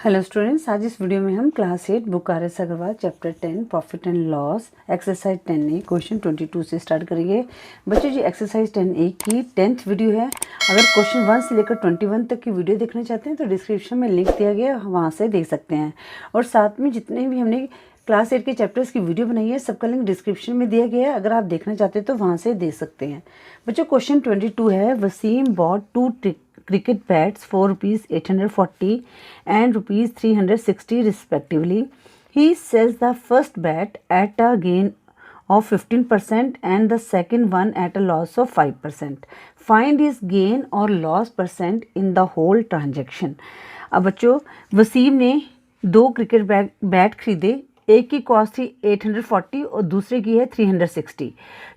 Hello students, आज इस video में हम class 8 book RS Agarwal chapter 10 profit and loss exercise 10A question 22 से स्टार्ट करेंगे। बच्चों जी, एक्सरसाइज 10A की 10th वीडियो है। अगर क्वेश्चन 1 से लेकर 21 तक की वीडियो देखना चाहते हैं तो डिस्क्रिप्शन में लिंक दिया गया है, वहाँ से देख सकते हैं। और साथ में जितने भी हमने क्लास 8 के चैप्टर्स की वीडियो बनाई है सबका लिंक डिस्क्रिप्शन में दिया गया है। अगर आप देखना चाहते हैं तो वहाँ से देख सकते हैं। बच्चों, क्वेश्चन 22 है, Wasim bot 2 cricket bats for rupees 840 and rupees 360 respectively. He sells the first bat at a gain of 15% and the second one at a loss of 5%. Find his gain or loss percent in the whole transaction. अब बच्चों, वसीम ने 2 cricket bat खरीदे। एक की cost थी 840 और दूसरे की है 360।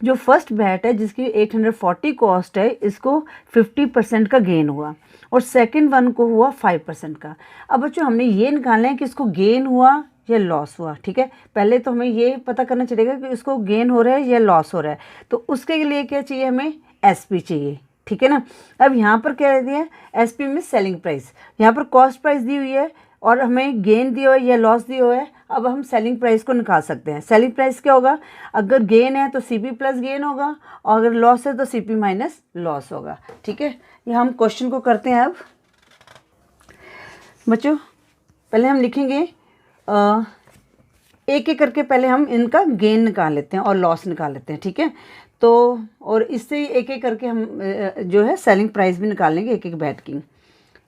जो फर्स्ट बैट है जिसकी 840 कॉस्ट है, इसको 50% का गेन हुआ और सेकंड वन को हुआ 5% का। अब बच्चों, हमने ये निकालना है कि इसको गेन हुआ या लॉस हुआ। ठीक है, पहले तो हमें ये पता करना चलेगा कि इसको गेन हो रहा है या लॉस हो रहा है। तो उसके लिए क्या चाहिए, हमें SP चाहिए। ठीक है ना। अब यहाँ पर क्या दिया है, SP में सेलिंग प्राइस, यहाँ पर कॉस्ट प्राइस दी हुई है और हमें गेन दिया हुआ है या लॉस दिया हुआ है। अब हम सेलिंग प्राइस को निकाल सकते हैं। सेलिंग प्राइस क्या होगा, अगर गेन है तो CP प्लस गेन होगा और अगर लॉस है तो CP माइनस लॉस होगा। ठीक है, ये हम क्वेश्चन को करते हैं। अब बच्चों, पहले हम लिखेंगे एक एक करके, पहले हम इनका गेन निकाल लेते हैं और लॉस निकाल लेते हैं। ठीक है, तो और इससे एक एक करके हम जो है सेलिंग प्राइस भी निकाल लेंगे एक एक बैट की।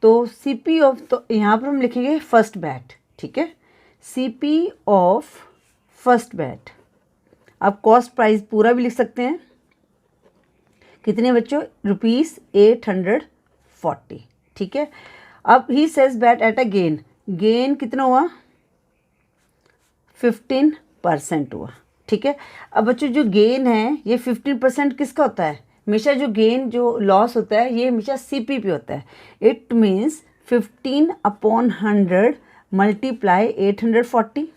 तो CP ऑफ, तो यहाँ पर हम लिखेंगे फर्स्ट बैट। ठीक है, CP ऑफ फर्स्ट बैट। आप कॉस्ट प्राइस पूरा भी लिख सकते हैं। कितने बच्चों, ₹840। ठीक है, अब ही sells bat at a gain. Gain कितना हुआ, 15% हुआ। ठीक है, अब बच्चों जो गेन है ये 15% किसका होता है, हमेशा जो गेन जो लॉस होता है ये हमेशा CP पे होता है। It means 15/100 multiply 840।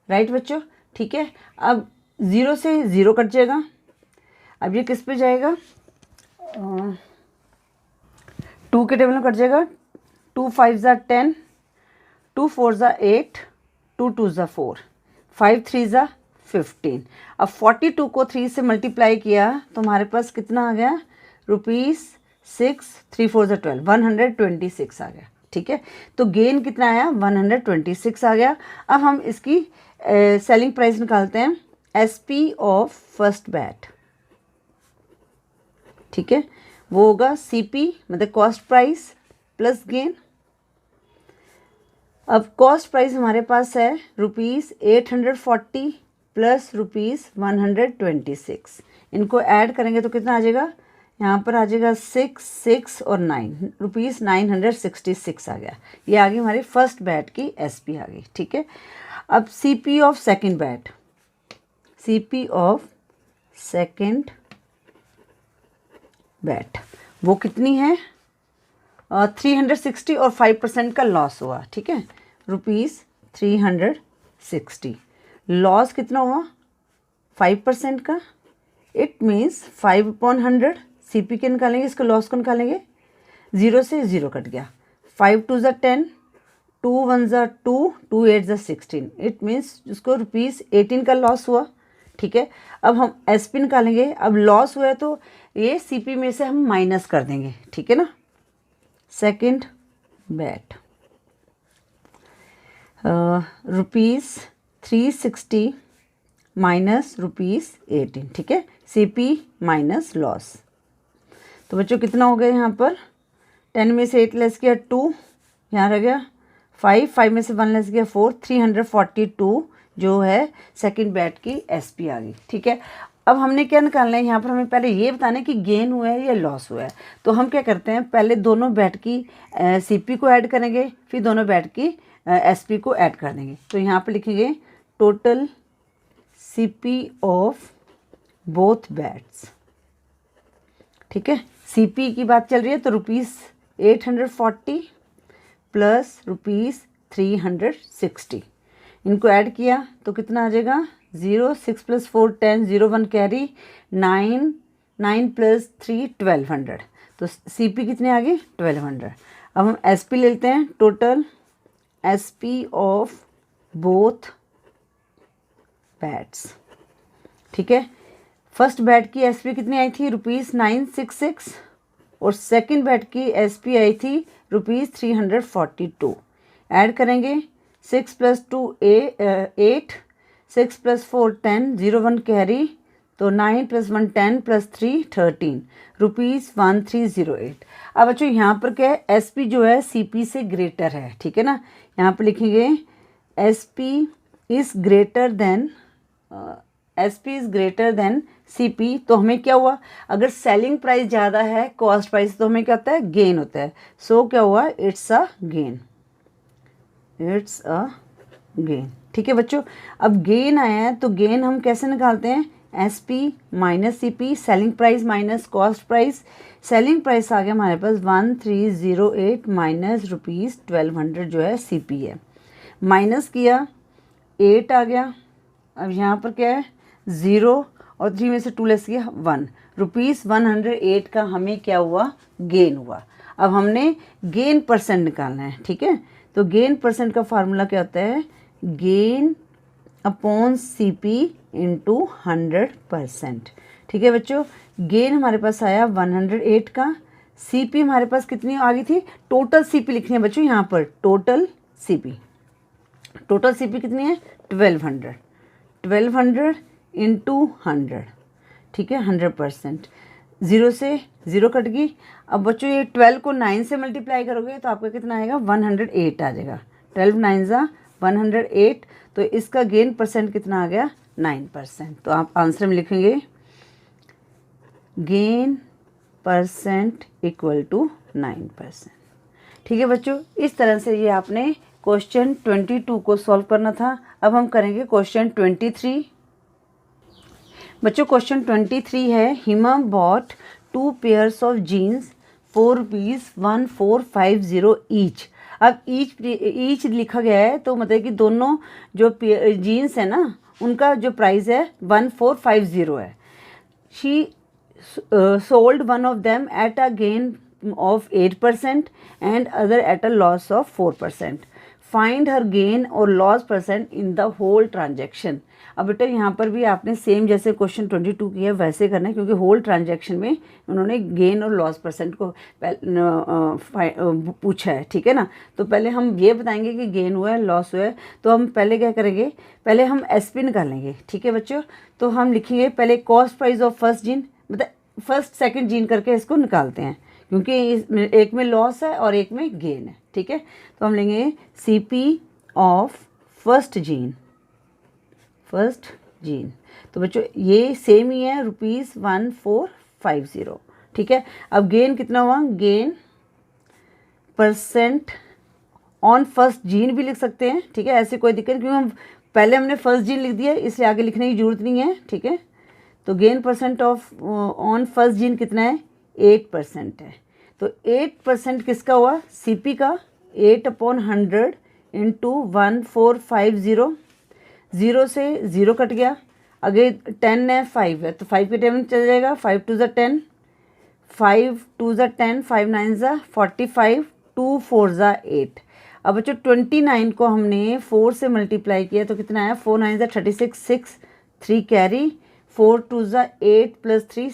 राइट बच्चों। ठीक है, अब 0 से 0 कट जाएगा। अब ये किस पे जाएगा, 2 के टेबल में कट जाएगा। 2 5 ज़ा 10, 2 4 ज़ा 8, 2 2 ज़ा 4, 5 3 ज़ा 15। अब 42 को 3 से मल्टीप्लाई किया तो हमारे पास कितना आ गया, ₹6, 3 4 ज़ा 12, 126 आ गया। ठीक है, तो गेन कितना आया, 126 आ गया। अब हम इसकी सेलिंग प्राइस निकालते हैं, SP ऑफ फर्स्ट बैट। ठीक है, वो होगा CP मतलब कॉस्ट प्राइस प्लस गेन। अब कॉस्ट प्राइस हमारे पास है ₹840 प्लस ₹126। इनको ऐड करेंगे तो कितना आ जाएगा, यहाँ पर आ जाएगा 6 6 और 9, ₹966 आ गया। ये आ गई हमारी फर्स्ट बैट की SP आ गई। ठीक है, अब CP of second bat. CP of second bat वो कितनी है, 360 और 5% का लॉस हुआ। ठीक है, ₹360। लॉस कितना हुआ, 5% का। इट मीन्स 5/100 CP के निकालेंगे, इसको लॉस को निकालेंगे। 0 से 0 कट गया। 5 2 ज़ा 10, 2 1 ज़ा 2, 2 8 ज़ा 16। इट मीन्स उसको ₹18 का लॉस हुआ। ठीक है, अब हम SP निकालेंगे। अब लॉस हुआ है तो ये CP में से हम माइनस कर देंगे। ठीक है ना। Second bat ₹360 minus ₹18। ठीक है, CP माइनस लॉस। तो बच्चों कितना हो गया, यहाँ पर 10 में से 8 लेस किया 2, यहाँ रह गया 5, 5 में से 1 लेस किया 4, 342 जो है सेकंड बैट की SP आ गई। ठीक है, अब हमने क्या निकालना है, यहाँ पर हमें पहले ये बताना है कि गेन हुआ है या लॉस हुआ है। तो हम क्या करते हैं, पहले दोनों बैट की CP को ऐड करेंगे, फिर दोनों बैट की SP को ऐड कर देंगे। तो यहाँ पर लिखेंगे total CP of both bats. ठीक है, CP की बात चल रही है तो ₹840 प्लस ₹360। इनको ऐड किया तो कितना आ जाएगा, 0 6 + 4 10, 0 1 कैरी, 9 9 + 3 1200। तो CP कितने आ गई, 1200। अब हम SP लेते हैं, total SP of both bats. ठीक है, फर्स्ट बैट की SP कितनी आई थी ₹966 और सेकंड बैट की SP आई थी ₹342। ऐड करेंगे 6 + 2 8, 6 + 4 10, 0 1 कैरी, तो 9 + 1 10 + 3 13, ₹1308। अब बच्चों यहाँ पर क्या है, SP जो है CP से ग्रेटर है। ठीक है ना, यहाँ पर लिखेंगे SP is greater than CP। तो हमें क्या हुआ, अगर सेलिंग प्राइस ज़्यादा है कॉस्ट प्राइस तो हमें क्या होता है, गेन होता है। सो क्या हुआ, इट्स अ गेन। ठीक है बच्चों, अब गेन आया है तो गेन हम कैसे निकालते हैं, SP minus CP, selling price minus cost price. Selling price आ गया हमारे पास 1308 माइनस ₹1200 जो है CP है, माइनस किया 8 आ गया। अब यहाँ पर क्या है 0 और 3 में से 2 लेस किया 1, ₹108 का हमें क्या हुआ, गेन हुआ। अब हमने गेन परसेंट निकालना है। ठीक है, तो गेन परसेंट का फार्मूला क्या होता है, गेन अपॉन CP इंटू 100%। ठीक है बच्चों, गेन हमारे पास आया 108 का, CP हमारे पास कितनी आ गई थी, टोटल CP लिखनी है बच्चों यहाँ पर, टोटल CP कितनी है 1200 इंटू 100। ठीक है, 100%, 0 से 0 कट गई। अब बच्चों ये 12 को 9 से मल्टीप्लाई करोगे तो आपका कितना आएगा, 108 आ जाएगा। 12 9 108, तो इसका गेन परसेंट कितना आ गया, 9%। तो आप आंसर में लिखेंगे गेन परसेंट इक्वल टू 9%। ठीक है बच्चों, इस तरह से ये आपने क्वेश्चन 22 को सॉल्व करना था। अब हम करेंगे क्वेश्चन 23। बच्चों क्वेश्चन 23 है, Hima bought 2 pairs of jeans for ₹1450 each. अब ईच लिखा गया है तो मतलब कि दोनों जो जीन्स है ना उनका जो प्राइस है 1450 है। She sold one of them at a gain of 8% and other at a loss of 4%. Find her gain और loss percent in the whole transaction. अब बेटा यहाँ पर भी आपने सेम जैसे क्वेश्चन 22 किया वैसे करना है, क्योंकि होल ट्रांजैक्शन में उन्होंने गेन और लॉस परसेंट को पूछा है। ठीक है ना, तो पहले हम ये बताएंगे कि गेन हुआ है लॉस हुआ है, तो हम पहले क्या करेंगे, पहले हम SP निकालेंगे। ठीक है बच्चों, तो हम लिखेंगे पहले cost price of first gene, मतलब फर्स्ट सेकेंड जीन करके इसको निकालते हैं, क्योंकि एक में लॉस है और एक में गेन है। ठीक है, तो हम लेंगे CP ऑफ फर्स्ट जीन। तो बच्चों ये सेम ही है, ₹1450। ठीक है, अब गेन कितना हुआ, gain percent on first gene भी लिख सकते हैं। ठीक है, ऐसे कोई दिक्कत, क्योंकि हम पहले हमने फर्स्ट जीन लिख दिया इसलिए आगे लिखने की जरूरत नहीं है। ठीक है, तो gain percent of on first gene कितना है, 8% है। तो 8% किसका हुआ, CP का, 8/100 इंटू 1450, 0 से 0 कट गया, आगे 10 है 5 है, तो 5 के टाइम चल जाएगा, 5 2 10, 5 2 10, 5 9 45, 2 4 8। अब बच्चों 29 को हमने 4 से मल्टीप्लाई किया तो कितना आया, 4 9 36, 6 3 कैरी, 4 2 8 + 3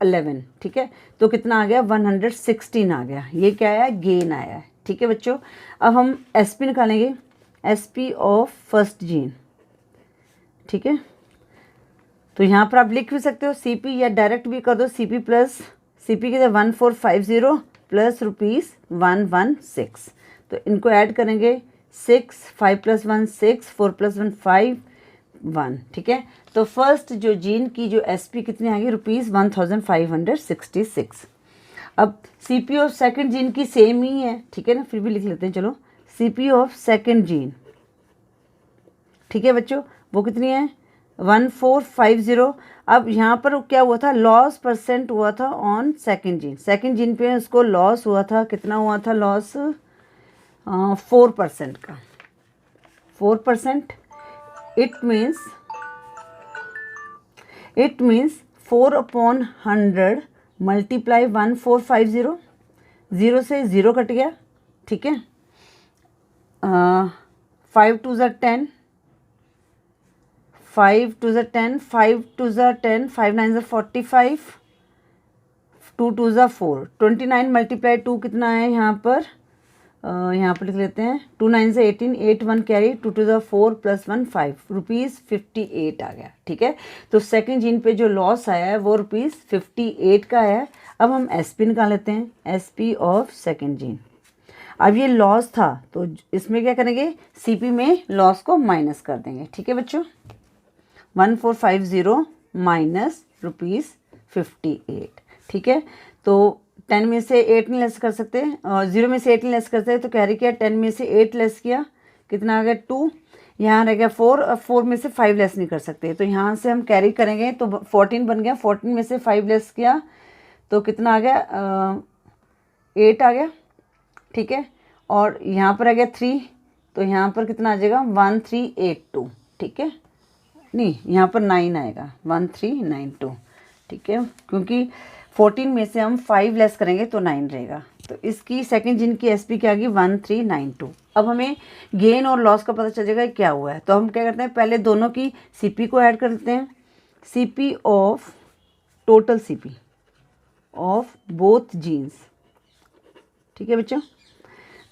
11। ठीक है, तो कितना आ गया, 116 आ गया। ये क्या आया, गेन आया है। ठीक है बच्चों, अब हम SP निकालेंगे, SP ऑफ फर्स्ट जीन। ठीक है, तो यहाँ पर आप लिख भी सकते हो CP या डायरेक्ट भी कर दो, CP के 1450 प्लस ₹116। तो इनको ऐड करेंगे, 6 5 + 1 6, 4 + 1 5 1। ठीक है, तो फर्स्ट जो जीन की जो SP कितनी आ गई, ₹1566। अब CP ऑफ सेकंड जीन की सेम ही है। ठीक है ना, फिर भी लिख लेते हैं, चलो CP ऑफ सेकंड जीन। ठीक है बच्चों, वो कितनी है, 1450। अब यहाँ पर क्या हुआ था, लॉस परसेंट हुआ था ऑन सेकंड जीन पे उसको लॉस हुआ था, कितना हुआ था लॉस, 4% का, 4%। इट मीन्स 4/100 मल्टीप्लाई 1450, 0 से 0 कट गया। ठीक है, 5 2 ज़ा 10, 5 2 ज़ा 10, 5 2 ज़ा 10, 5 9 ज़ा 45, 2 2 ज़ा 4, 29 मल्टीप्लाई 2 कितना है यहाँ पर लिख लेते हैं, 2 9 से 18, 8 1 कैरी, 2 2 ज़ा 4 प्लस 1 5, ₹58 आ गया। ठीक है, तो सेकंड जीन पे जो लॉस आया है वो ₹58 का है। अब हम SP निकाल लेते हैं, SP ऑफ सेकंड जीन। अब ये लॉस था तो इसमें क्या करेंगे, CP में लॉस को माइनस कर देंगे। ठीक है बच्चों, 1450 माइनस ₹58। ठीक है, तो 10 में से 8 नहीं लेस कर सकते, 0 में से 8 नहीं लेस कर सकते, तो कैरी किया, 10 में से 8 लेस किया, कितना आ गया 2, यहाँ रह गया 4, अब 4 में से 5 लेस नहीं कर सकते, तो यहाँ से हम कैरी करेंगे तो 14 बन गया, 14 में से 5 लेस किया तो कितना आ गया 8 आ गया। ठीक है, और यहाँ पर आ गया 3, तो यहाँ पर कितना आ जाएगा 1382। ठीक है, नहीं यहाँ पर 9 आएगा, 1392। ठीक है, क्योंकि 14 में से हम 5 लेस करेंगे तो 9 रहेगा, तो इसकी सेकंड जिन की SP क्या आ गई 1392। अब हमें गेन और लॉस का पता चल जाएगा क्या हुआ है, तो हम क्या करते हैं, पहले दोनों की CP को ऐड कर लेते हैं, CP of total CP of both jeans. ठीक है बच्चों,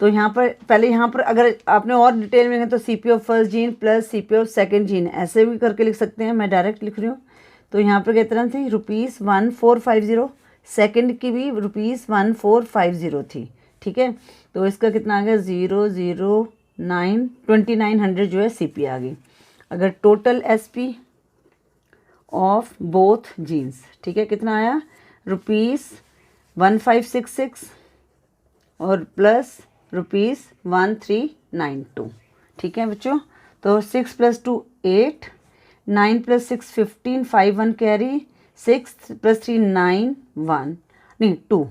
तो यहाँ पर पहले यहाँ पर अगर आपने और डिटेल में है तो CP of first gene plus CP of second gene ऐसे भी करके लिख सकते हैं, मैं डायरेक्ट लिख रही हूँ। तो यहाँ पर कितना थी ₹1450, सेकंड की भी ₹1450 थी। ठीक है, तो इसका कितना आ गया 009, 2900 जो है CP आ गई। अगर total SP of both jeans, ठीक है, कितना आया ₹1566 और प्लस ₹1392। ठीक है बच्चों, तो 6 + 2 8, 9 + 6 15, 5 1 कैरी, 6 + 3 9 1 नहीं 2,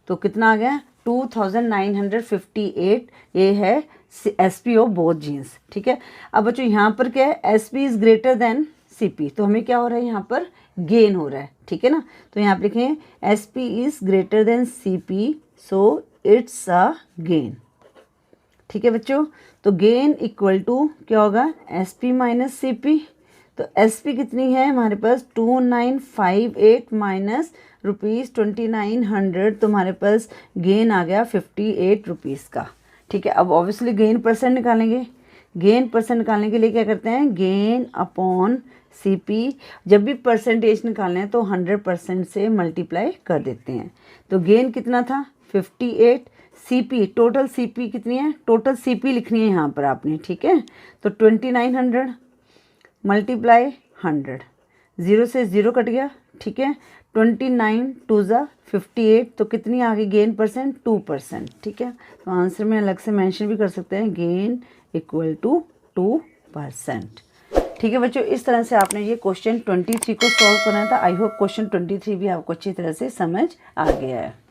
तो कितना आ गया 2958। ये है SP ऑफ बोथ जीन्स। ठीक है, अब बच्चों यहाँ पर क्या है, SP is greater than CP, तो हमें क्या हो रहा है यहाँ पर गेन हो रहा है। ठीक है ना, तो यहाँ पर लिखें SP is greater than CP, so it's a gain. ठीक है बच्चों, तो गेन इक्वल टू क्या होगा SP माइनस CP, तो SP कितनी है हमारे पास 2958 माइनस ₹2900, तो हमारे पास गेन आ गया ₹58 का। ठीक है, अब ऑब्वियसली गेन परसेंट निकालेंगे, गेन परसेंट निकालने के लिए क्या करते हैं, गेन अपॉन CP, जब भी परसेंटेज निकालना है तो 100% से मल्टीप्लाई कर देते हैं। तो गेन कितना था 58, CP टोटल CP कितनी है, टोटल CP लिखनी है यहाँ पर आपने। ठीक है, तो 2900 मल्टीप्लाई 100, 0 से 0 कट गया। ठीक है, 29 2 ज़ा 58, तो कितनी आ गई गेन परसेंट 2%। ठीक है, तो आंसर में अलग से मेंशन भी कर सकते हैं, गेन इक्वल टू 2%। ठीक है बच्चों, इस तरह से आपने ये क्वेश्चन 23 को सॉल्व करना था। आई होप क्वेश्चन 23 भी आपको अच्छी तरह से समझ आ गया है।